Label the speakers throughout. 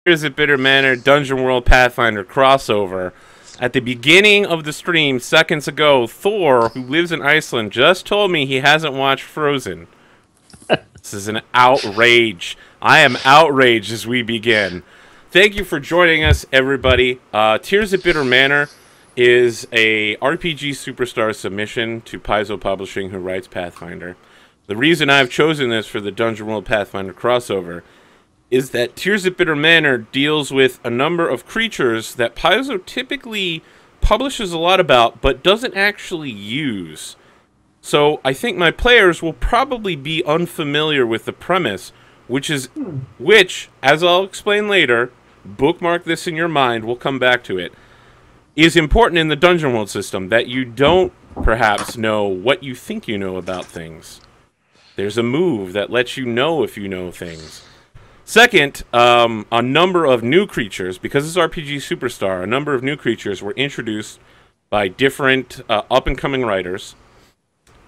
Speaker 1: Here's a Bitter Manor Dungeon World Pathfinder crossover. At the beginning of the stream, seconds ago, Thor, who lives in Iceland, just told me he hasn't watched Frozen. This is an outrage. I am outraged as we begin. Thank you for joining us, everybody. Tears of Bitter Manor is a RPG Superstar submission to Paizo Publishing, who writes Pathfinder. The reason I've chosen this for the Dungeon World Pathfinder crossover is that Tears of Bitter Manor deals with a number of creatures that Paizo typically publishes a lot about, but doesn't actually use. So I think my players will probably be unfamiliar with the premise, which, as I'll explain later, bookmark this in your mind, we'll come back to it, is important in the Dungeon World system, that you don't perhaps know what you think you know about things. There's a move that lets you know if you know things. Second, a number of new creatures, because it's RPG Superstar, a number of new creatures were introduced by different up-and-coming writers,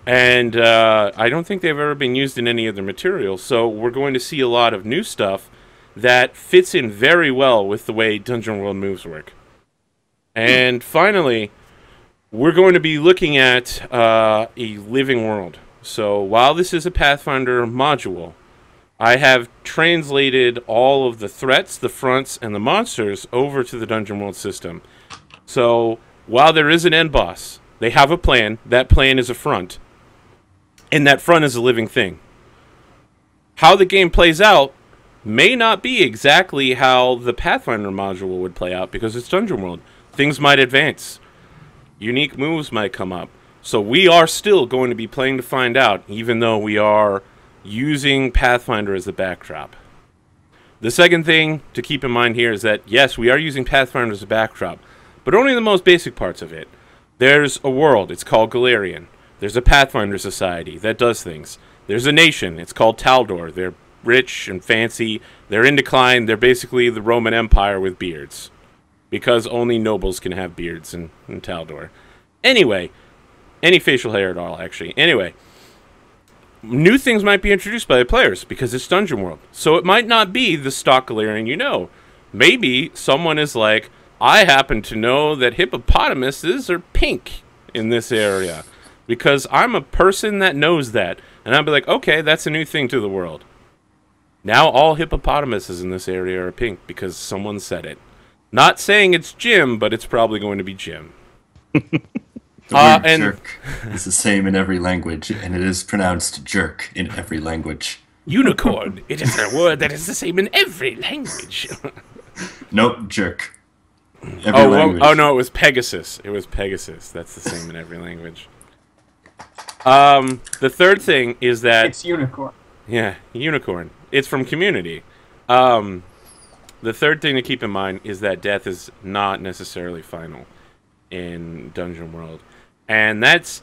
Speaker 1: and I don't think they've ever been used in any other material, so we're going to see a lot of new stuff that fits in very well with the way Dungeon World moves work. And finally, we're going to be looking at a living world. So while this is a Pathfinder module, I have translated all of the threats, the fronts, and the monsters over to the Dungeon World system. So, while there is an end boss, they have a plan. That plan is a front. And that front is a living thing. How the game plays out may not be exactly how the Pathfinder module would play out, because it's Dungeon World. Things might advance. Unique moves might come up. So we are still going to be playing to find out, even though we are using Pathfinder as the backdrop. The second thing to keep in mind here is that, yes, we are using Pathfinder as a backdrop, but only the most basic parts of it. There's a world, it's called Galarian. There's a Pathfinder society that does things. There's a nation, it's called Taldor. They're rich and fancy, they're in decline, they're basically the Roman Empire with beards. Because only nobles can have beards in Taldor. Anyway, any facial hair at all, actually. Anyway, new things might be introduced by the players because it's Dungeon World. So it might not be the stock Galarian you know. Maybe someone is like, I happen to know that hippopotamuses are pink in this area because I'm a person that knows that. And I'll be like, okay, that's a new thing to the world. Now all hippopotamuses in this area are pink because someone said it. Not saying it's Jim, but it's probably going to be Jim.
Speaker 2: The word jerk is the same in every language, and it is pronounced jerk in every language.
Speaker 1: Unicorn. It is a word that is the same in every language.
Speaker 2: Nope, jerk. Every language.
Speaker 1: Oh, no, it was Pegasus. It was Pegasus. That's the same in every language. The third thing is that...
Speaker 3: It's unicorn.
Speaker 1: Yeah, unicorn. It's from Community. The third thing to keep in mind is that death is not necessarily final in Dungeon World. And that's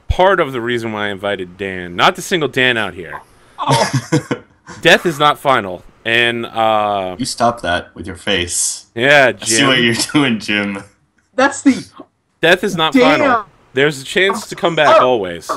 Speaker 1: part of the reason why I invited Dan. Not to single Dan out here.
Speaker 3: Oh.
Speaker 1: Death is not final. And,
Speaker 2: You stop that with your face.
Speaker 1: yeah, Jim.
Speaker 2: I see what you're doing, Jim.
Speaker 3: That's the...
Speaker 1: Death is not
Speaker 3: Damn.
Speaker 1: final. There's a chance to come back always.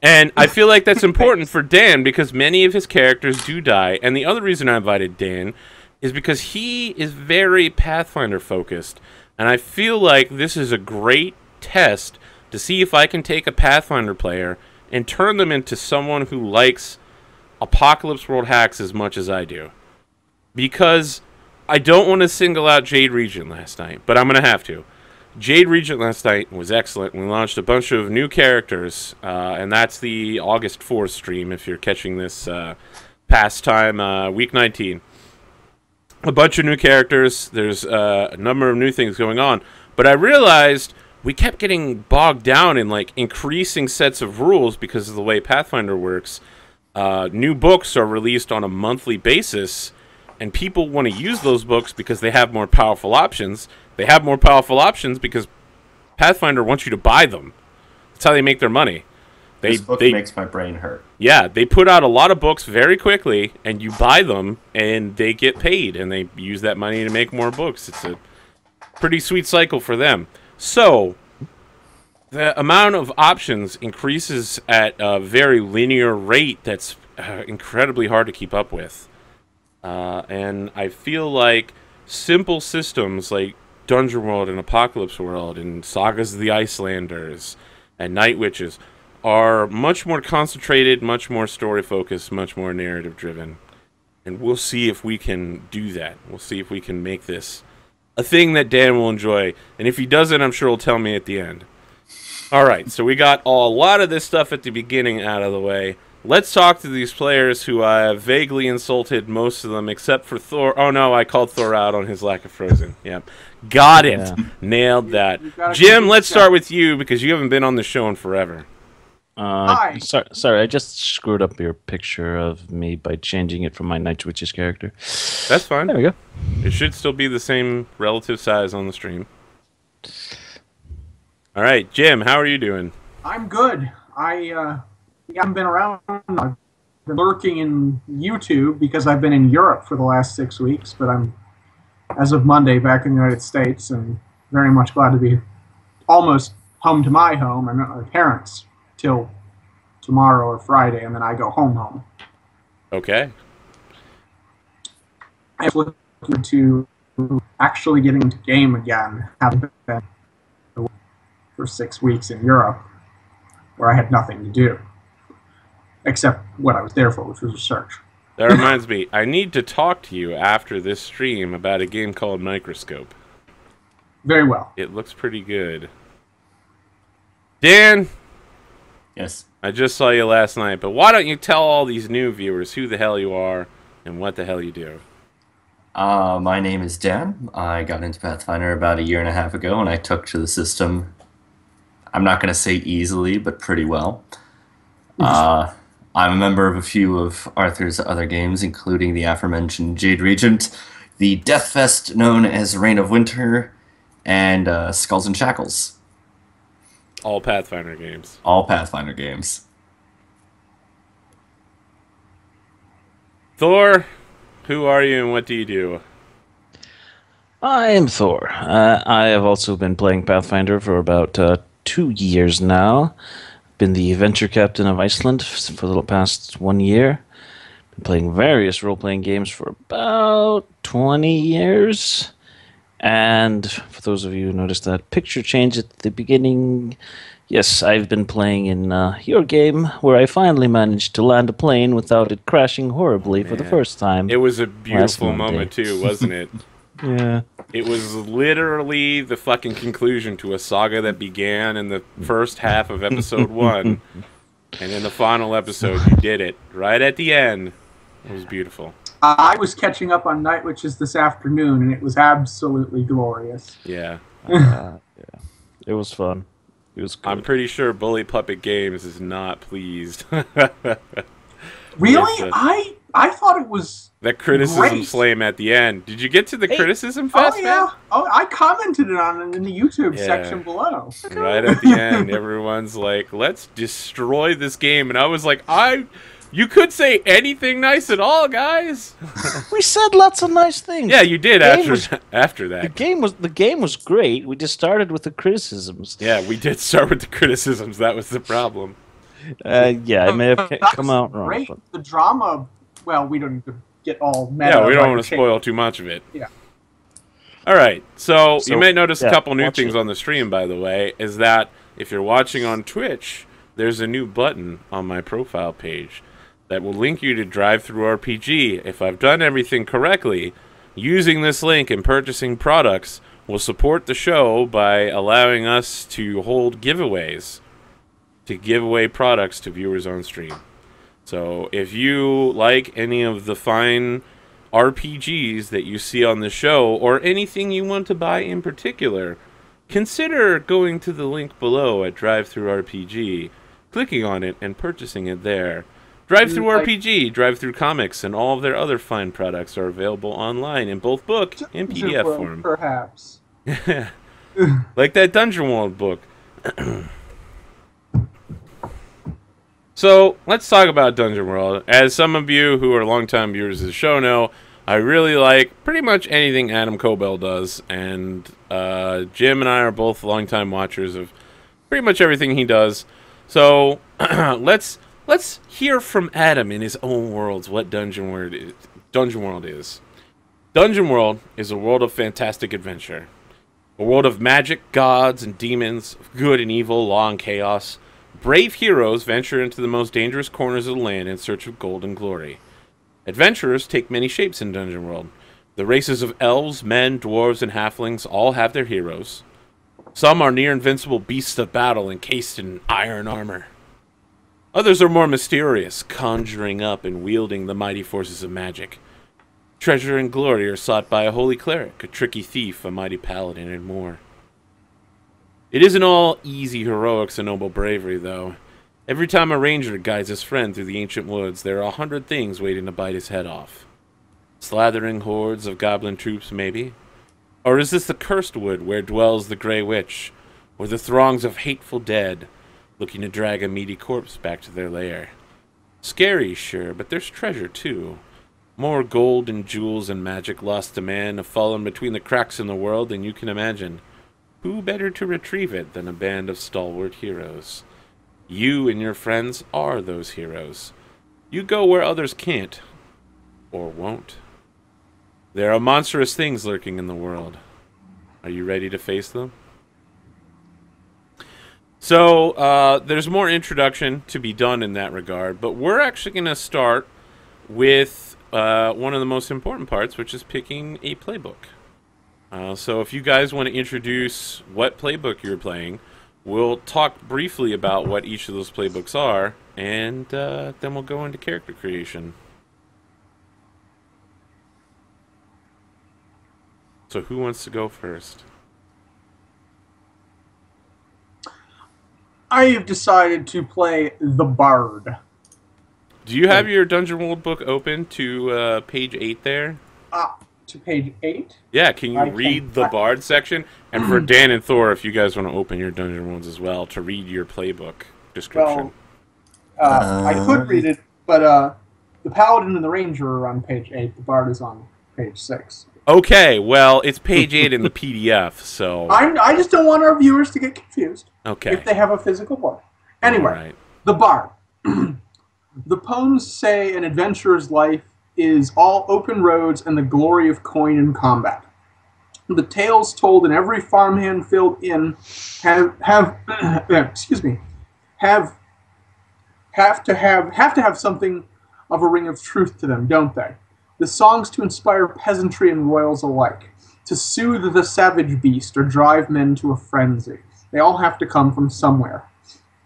Speaker 1: And I feel like that's important for Dan because many of his characters do die. And the other reason I invited Dan is because he is very Pathfinder focused. And I feel like this is a great test to see if I can take a Pathfinder player and turn them into someone who likes Apocalypse World hacks as much as I do. Because I don't want to single out Jade Regent last night, but I'm going to have to. Jade Regent last night was excellent. We launched a bunch of new characters, and that's the August 4th stream if you're catching this past time, week 19. A bunch of new characters. There's a number of new things going on. But I realized we kept getting bogged down in like increasing sets of rules because of the way Pathfinder works. New books are released on a monthly basis, and people want to use those books because they have more powerful options. They have more powerful options because Pathfinder wants you to buy them. That's how they make their money.
Speaker 2: This book makes my brain hurt.
Speaker 1: Yeah, they put out a lot of books very quickly, and you buy them, and they get paid, and they use that money to make more books. It's a pretty sweet cycle for them. So, the amount of options increases at a very linear rate that's incredibly hard to keep up with. And I feel like simple systems like Dungeon World and Apocalypse World and Sagas of the Icelanders and Night Witches are much more concentrated, much more story-focused, much more narrative-driven. And we'll see if we can do that. We'll see if we can make this a thing that Dan will enjoy. And if he doesn't, I'm sure he'll tell me at the end. Alright, so we got a lot of this stuff at the beginning out of the way. Let's talk to these players who I have vaguely insulted, most of them, except for Thor. Oh no, I called Thor out on his lack of Frozen. Yep. Got it. Yeah. Nailed that. Jim, let's start with you because you haven't been on the show in forever.
Speaker 4: Hi. Sorry, I just screwed up your picture of me by changing it from my Night Witches character.
Speaker 1: That's fine.
Speaker 4: There we go.
Speaker 1: It should still be the same relative size on the stream. All right, Jim, how are you doing?
Speaker 3: I'm good. I haven't been around. I've been lurking in YouTube because I've been in Europe for the last 6 weeks, but I'm, as of Monday, back in the United States, and very much glad to be almost home to my home and my parents till tomorrow or Friday, and then I go home.
Speaker 1: Okay.
Speaker 3: I'm looking to actually getting into game again, having been for 6 weeks in Europe, where I had nothing to do, except what I was there for, which was research.
Speaker 1: That reminds me, I need to talk to you after this stream about a game called Microscope.
Speaker 3: Very well.
Speaker 1: It looks pretty good. Dan?
Speaker 2: Yes?
Speaker 1: I just saw you last night, but why don't you tell all these new viewers who the hell you are and what the hell you do?
Speaker 2: My name is Dan. I got into Pathfinder about 1.5 years ago, and I took to the system, I'm not going to say easily, but pretty well. I'm a member of a few of Arthur's other games, including the aforementioned Jade Regent, the Death Fest known as Reign of Winter, and Skulls and Shackles.
Speaker 1: All Pathfinder games.
Speaker 2: All Pathfinder games.
Speaker 1: Thor, who are you and what do you do?
Speaker 4: I am Thor. I have also been playing Pathfinder for about 2 years now. Been the adventure captain of Iceland for the past 1 year. Been playing various role-playing games for about 20 years. And for those of you who noticed that picture change at the beginning, yes, I've been playing in your game where I finally managed to land a plane without it crashing horribly for the first time.
Speaker 1: It was a beautiful moment too, wasn't it?
Speaker 4: Yeah.
Speaker 1: It was literally the fucking conclusion to a saga that began in the first half of episode 1. And in the final episode, you did it. Right at the end. It was beautiful.
Speaker 3: I was catching up on Night Witches this afternoon, and it was absolutely glorious.
Speaker 1: Yeah.
Speaker 4: Yeah. It was fun. It was good.
Speaker 1: I'm pretty sure Bully Puppet Games is not pleased.
Speaker 3: Really? I thought it was
Speaker 1: that criticism
Speaker 3: great.
Speaker 1: slam at the end. Did you get to the criticism fest,
Speaker 3: yeah.
Speaker 1: man?
Speaker 3: Oh, I commented on it in the YouTube section below.
Speaker 1: Right at the end, everyone's like, let's destroy this game. And I was like, you could say anything nice at all, guys.
Speaker 4: We said lots of nice things.
Speaker 1: Yeah, you did after that.
Speaker 4: The game was great. We just started with the criticisms.
Speaker 1: Yeah, we did start with the criticisms. That was the problem.
Speaker 4: Yeah, it may have come out wrong.
Speaker 3: Great.
Speaker 4: But...
Speaker 3: The drama, well, we don't need to get all mad.
Speaker 1: Yeah, we don't want to spoil too much of it.
Speaker 3: Yeah.
Speaker 1: All right, so you may notice a couple new things
Speaker 4: it.
Speaker 1: on the stream, by the way, is that if you're watching on Twitch, there's a new button on my profile page that will link you to DriveThruRPG. If I've done everything correctly, using this link and purchasing products will support the show by allowing us to hold giveaways, to give away products to viewers on stream. So if you like any of the fine RPGs that you see on the show, or anything you want to buy in particular, consider going to the link below at DriveThruRPG, clicking on it and purchasing it there. DriveThruRPG, DriveThru Comics, and all of their other fine products are available online in both book and PDF form.
Speaker 3: Perhaps.
Speaker 1: Like that Dungeon World book. So, let's talk about Dungeon World. As some of you who are longtime viewers of the show know, I really like pretty much anything Adam Cobell does, and Jim and I are both longtime watchers of pretty much everything he does. So, let's hear from Adam in his own words what Dungeon World Dungeon World is. Dungeon World is a world of fantastic adventure. A world of magic, gods, and demons, of good and evil, law and chaos. Brave heroes venture into the most dangerous corners of the land in search of gold and glory. Adventurers take many shapes in Dungeon World. The races of elves, men, dwarves, and halflings all have their heroes. Some are near-invincible beasts of battle encased in iron armor. Others are more mysterious, conjuring up and wielding the mighty forces of magic. Treasure and glory are sought by a holy cleric, a tricky thief, a mighty paladin, and more. It isn't all easy heroics and noble bravery, though. Every time a ranger guides his friend through the ancient woods, there are 100 things waiting to bite his head off. Slathering hordes of goblin troops, maybe? Or is this the cursed wood where dwells the Grey Witch, or the throngs of hateful dead, looking to drag a meaty corpse back to their lair? Scary, sure, but there's treasure, too. More gold and jewels and magic lost to man have fallen between the cracks in the world than you can imagine. Who better to retrieve it than a band of stalwart heroes? You and your friends are those heroes. You go where others can't, or won't. There are monstrous things lurking in the world. Are you ready to face them? So, there's more introduction to be done in that regard, but we're actually going to start with one of the most important parts, which is picking a playbook. So if you guys want to introduce what playbook you're playing, we'll talk briefly about what each of those playbooks are, and then we'll go into character creation. So who wants to go first?
Speaker 3: I have decided to play the Bard.
Speaker 1: Do you have your Dungeon World book open to page 8 there?
Speaker 3: To page 8?
Speaker 1: Yeah, can you read the Bard section? And for Dan and Thor, if you guys want to open your Dungeon Worlds as well, to read your playbook description.
Speaker 3: Well, I could read it, but the Paladin and the Ranger are on page 8. The Bard is on page 6.
Speaker 1: Okay, well, it's page 8 in the PDF, so...
Speaker 3: I just don't want our viewers to get confused.
Speaker 1: Okay.
Speaker 3: If they have a physical book. Anyway,
Speaker 1: right.
Speaker 3: The Bard. The poems say an adventurer's life is all open roads and the glory of coin and combat. The tales told in every farmhand-filled inn have to have something of a ring of truth to them, don't they? The songs to inspire peasantry and royals alike, to soothe the savage beast or drive men to a frenzy. They all have to come from somewhere.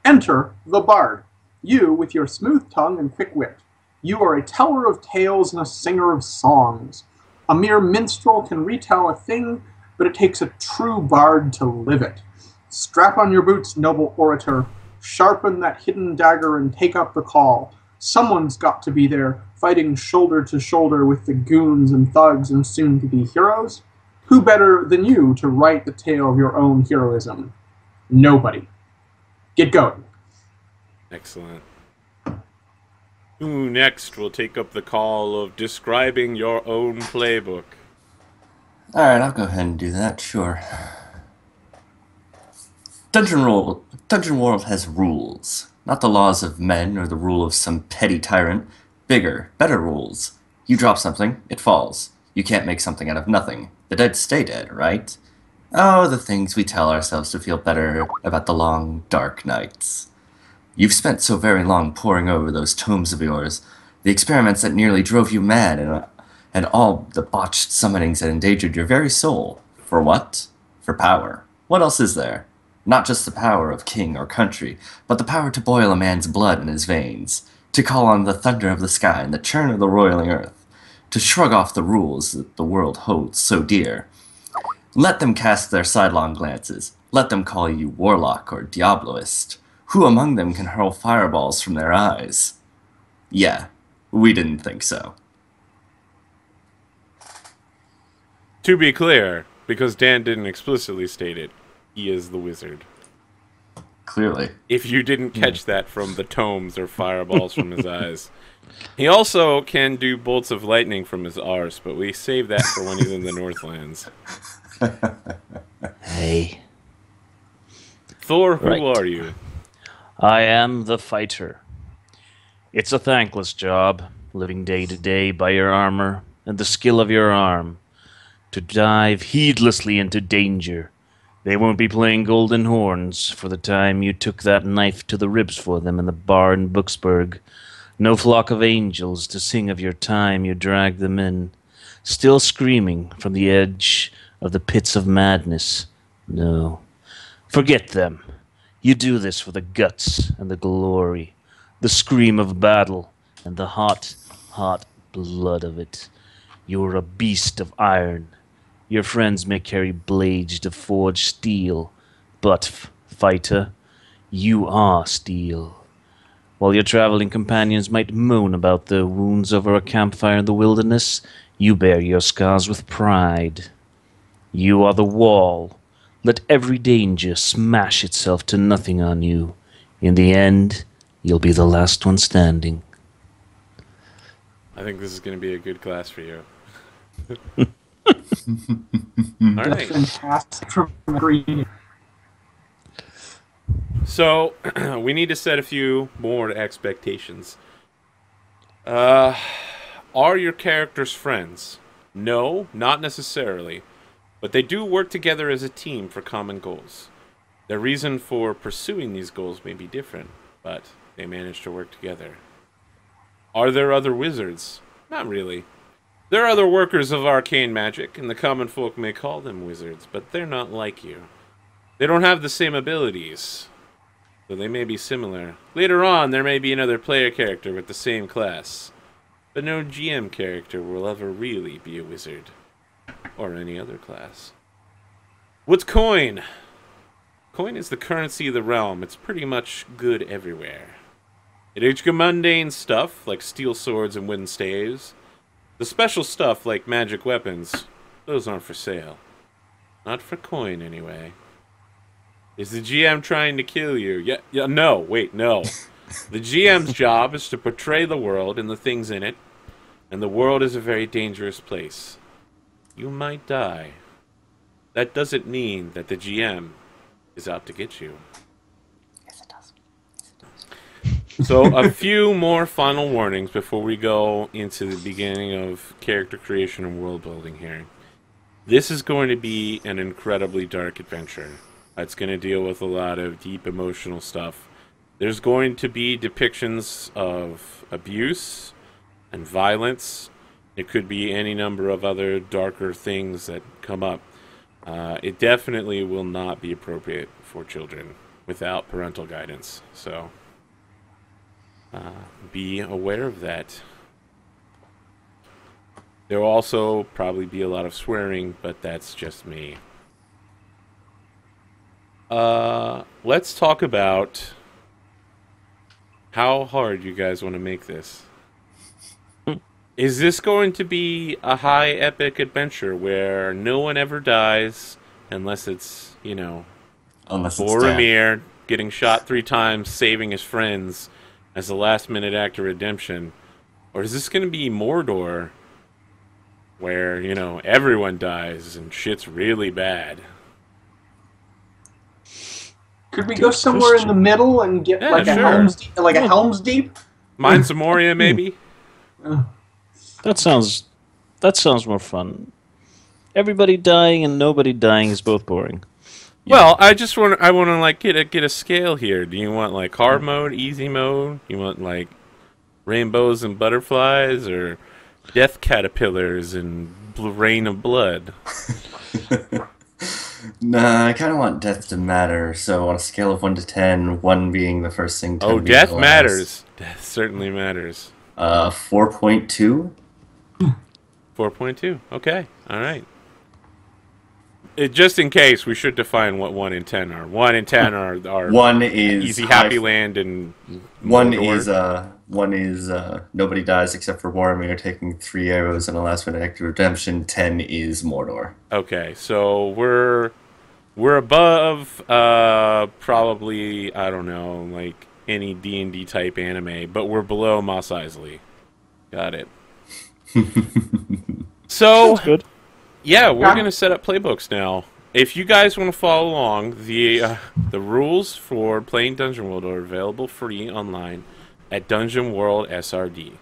Speaker 3: Enter the Bard. You, with your smooth tongue and quick wit. You are a teller of tales and a singer of songs. A mere minstrel can retell a thing, but it takes a true bard to live it. Strap on your boots, noble orator. Sharpen that hidden dagger and take up the call. Someone's got to be there, fighting shoulder to shoulder with the goons and thugs and soon-to-be heroes. Who better than you to write the tale of your own heroism? Nobody. Get going.
Speaker 1: Excellent. Who next will take up the call of describing your own playbook?
Speaker 2: Alright, I'll go ahead and do that, sure. Dungeon World has rules. Not the laws of men or the rule of some petty tyrant. Bigger, better rules. You drop something, it falls. You can't make something out of nothing. The dead stay dead, right? Oh, the things we tell ourselves to feel better about the long, dark nights. You've spent so very long poring over those tomes of yours, the experiments that nearly drove you mad, and all the botched summonings that endangered your very soul. For what? For power. What else is there? Not just the power of king or country, but the power to boil a man's blood in his veins, to call on the thunder of the sky and the churn of the roiling earth, to shrug off the rules that the world holds so dear. Let them cast their sidelong glances. Let them call you warlock or diabloist. Who among them can hurl fireballs from their eyes? Yeah, we didn't think so.
Speaker 1: To be clear, because Dan didn't explicitly state it, he is the wizard.
Speaker 2: Clearly.
Speaker 1: If you didn't catch that from the tomes or fireballs from his eyes. He also can do bolts of lightning from his arse, but we save that for when he's in the Northlands.
Speaker 4: Hey.
Speaker 1: Thor, who
Speaker 4: Right.
Speaker 1: are you?
Speaker 4: I am the fighter. It's a thankless job. living day to day by your armor and the skill of your arm, to dive heedlessly into danger. They won't be playing Golden Horns for the time you took that knife to the ribs for them in the bar in Buxburg. No flock of angels to sing of your time you dragged them in, still screaming from the edge of the pits of madness. No, forget them. You do this for the guts and the glory, the scream of battle, and the hot, hot blood of it. You're a beast of iron. Your friends may carry blades to forge steel, but, fighter, you are steel. While your traveling companions might moan about their wounds over a campfire in the wilderness, you bear your scars with pride. You are the wall. Let every danger smash itself to nothing on you. In the end, you'll be the last one standing.
Speaker 1: I think this is going to be a good class for you. All
Speaker 3: That's
Speaker 1: right.
Speaker 3: fantastic from green.
Speaker 1: So, we need to set a few more expectations. Are your characters friends? No, not necessarily. But they do work together as a team for common goals. Their reason for pursuing these goals may be different, but they manage to work together. Are there other wizards? Not really. There are other workers of arcane magic, and the common folk may call them wizards, but they're not like you. They don't have the same abilities, though they may be similar. Later on, there may be another player character with the same class, but no GM character will ever really be a wizard, or any other class. What's coin? Coin is the currency of the realm. It's pretty much good everywhere. It is your mundane stuff, like steel swords and wooden staves. The special stuff, like magic weapons, those aren't for sale. Not for coin, anyway. Is the GM trying to kill you? No. The GM's job is to portray the world and the things in it, and the world is a very dangerous place. You might die. That doesn't mean that the GM is out to get you.
Speaker 2: Yes, it does.
Speaker 1: So, a few more final warnings before we go into the beginning of character creation and world building here. This is going to be an incredibly dark adventure. It's going to deal with a lot of deep emotional stuff. There's going to be depictions of abuse and violence. It could be any number of other darker things that come up. It definitely will not be appropriate for children without parental guidance. So, be aware of that. There will also probably be a lot of swearing, but that's just me. Let's talk about how hard you guys want to make this. Is this going to be a high epic adventure where no one ever dies unless it's,
Speaker 2: Unless it's
Speaker 1: Boromir getting shot 3 times, saving his friends as a last-minute act of redemption? Or is this going to be Mordor where, everyone dies and shit's really bad?
Speaker 3: Could we go somewhere in the middle and get
Speaker 1: Yeah, sure.
Speaker 3: a Helm's Deep?
Speaker 1: Mines of Moria, maybe?
Speaker 4: That sounds more fun. Everybody dying and nobody dying is both boring.
Speaker 1: Well, I want to get a scale here. Do you want hard mode, easy mode? You want rainbows and butterflies, or death caterpillars and rain of blood?
Speaker 2: Nah, I kind of want death to matter. So on a scale of 1 to 10, 1 being the first thing. 10 being
Speaker 1: Death
Speaker 2: the last.
Speaker 1: matters. Death certainly matters.
Speaker 2: 4.2.
Speaker 1: 4.2. Okay. All right. Just in case, we should define what 1 and 10 are. 1 and 10 are
Speaker 2: 1 is
Speaker 1: Easy Happy Land and
Speaker 2: 1
Speaker 1: Mordor.
Speaker 2: is nobody dies except for Boromir taking 3 arrows in a last minute act of redemption. 10 is Mordor.
Speaker 1: Okay, so we're above probably, I don't know, any D&D type anime, but we're below Mos Eisley. Got it. So
Speaker 4: That's good.
Speaker 1: yeah, we're gonna set up playbooks now. If you guys want to follow along, the rules for playing Dungeon World are available free online at Dungeon World SRD.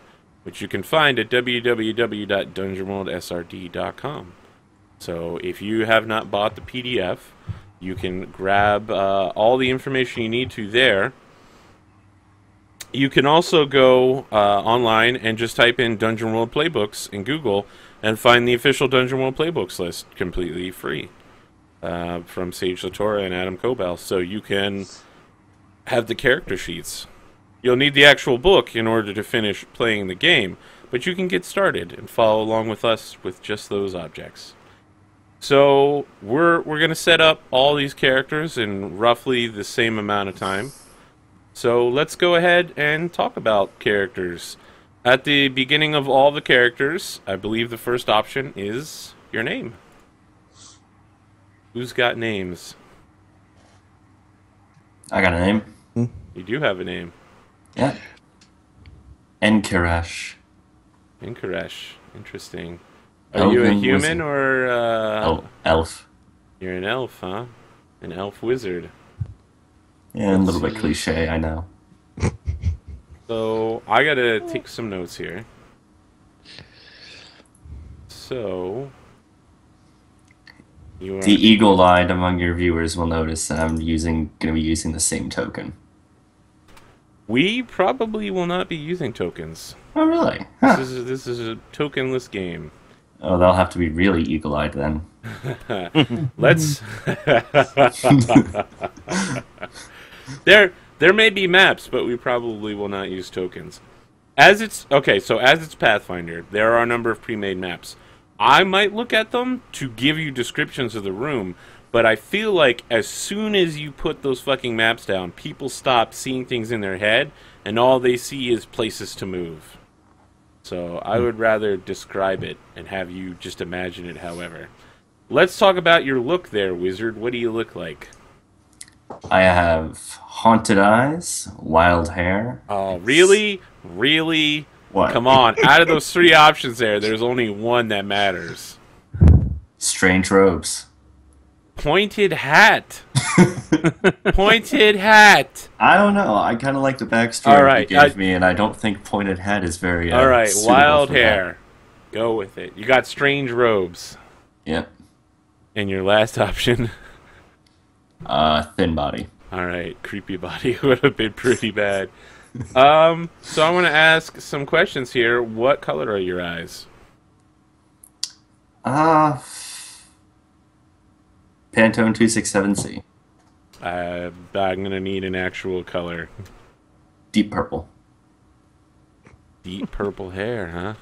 Speaker 1: which you can find at www.dungeonworldsrd.com. So if you have not bought the PDF, you can grab all the information you need to there. You can also go online and just type in Dungeon World Playbooks in Google and find the official Dungeon World Playbooks list completely free from Sage Latora and Adam Cobell. So you can have the character sheets. You'll need the actual book in order to finish playing the game, but you can get started and follow along with us with just those objects. So we're going to set up all these characters in roughly the same amount of time. So let's go ahead and talk about characters. At the beginning of all the characters, I believe the first option is your name. Who's got names?
Speaker 2: I got a name.
Speaker 1: You do have a name.
Speaker 2: Yeah. Enkiresh.
Speaker 1: Inkaresh. Interesting. Are you a human or...
Speaker 2: elf.
Speaker 1: You're an elf, huh? An elf wizard.
Speaker 2: Yeah, a little bit cliche, I know.
Speaker 1: So, I gotta take some notes here. So...
Speaker 2: The eagle-eyed among your viewers will notice that I'm going to be using the same token.
Speaker 1: We probably will not be using tokens.
Speaker 2: Oh, really? Huh.
Speaker 1: This is a tokenless game.
Speaker 2: Oh, they'll have to be really eagle-eyed then.
Speaker 1: Let's... There may be maps, but we probably will not use tokens. As it's Pathfinder, there are a number of pre-made maps. I might look at them to give you descriptions of the room, but I feel like as soon as you put those fucking maps down, people stop seeing things in their head, and all they see is places to move. So I would rather describe it and have you just imagine it however. Let's talk about your look there, wizard. What do you look like?
Speaker 2: I have haunted eyes, wild hair.
Speaker 1: Oh, really? Really?
Speaker 2: What?
Speaker 1: Come on. Out of those three options there's only one that matters.
Speaker 2: Strange robes.
Speaker 1: Pointed hat. Pointed hat.
Speaker 2: I don't know. I kind of like the backstory you gave me, and I don't think pointed hat is very
Speaker 1: all right, wild
Speaker 2: That.
Speaker 1: hair. Go with it. You got strange robes.
Speaker 2: Yep.
Speaker 1: And your last option?
Speaker 2: Thin body.
Speaker 1: All right, creepy body would have been pretty bad. So I want to ask some questions here. What color are your eyes?
Speaker 2: Pantone 267C.
Speaker 1: I'm gonna need an actual color.
Speaker 2: Deep purple.
Speaker 1: Deep purple hair, huh?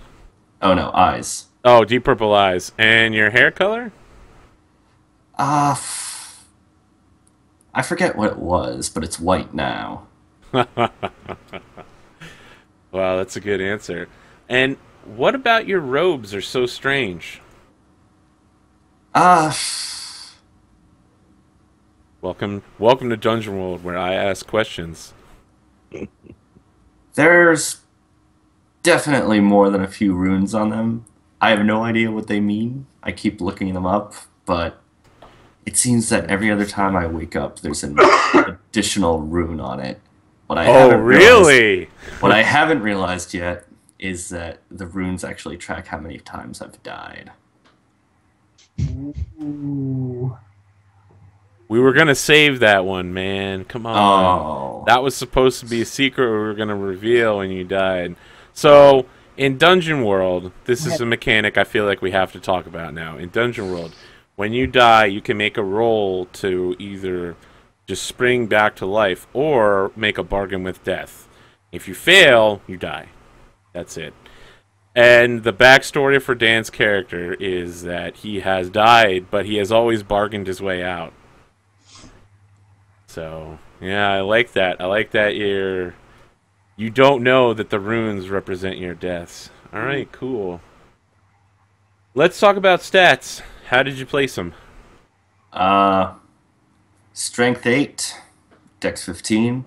Speaker 2: Oh no, eyes.
Speaker 1: Oh, deep purple eyes. And your hair color?
Speaker 2: I forget what it was, but it's white now.
Speaker 1: Wow, that's a good answer. And what about your robes are so strange? Welcome to Dungeon World, where I ask questions.
Speaker 2: There's definitely more than a few runes on them. I have no idea what they mean. I keep looking them up, but it seems that every other time I wake up, there's an additional rune on it. What I haven't realized yet is that the runes actually track how many times I've died.
Speaker 3: Ooh.
Speaker 1: We were going to save that one, man. Come on.
Speaker 2: Oh.
Speaker 1: That was supposed to be a secret we were going to reveal when you died. So, in Dungeon World, this is a mechanic I feel like we have to talk about now. In Dungeon World, when you die, you can make a roll to either just spring back to life or make a bargain with death. If you fail, you die. That's it. And the backstory for Dan's character is that he has died, but he has always bargained his way out. So, yeah, I like that. I like that you don't know that the runes represent your deaths. Alright, cool. Let's talk about stats. How did you place them?
Speaker 2: Strength 8, Dex 15,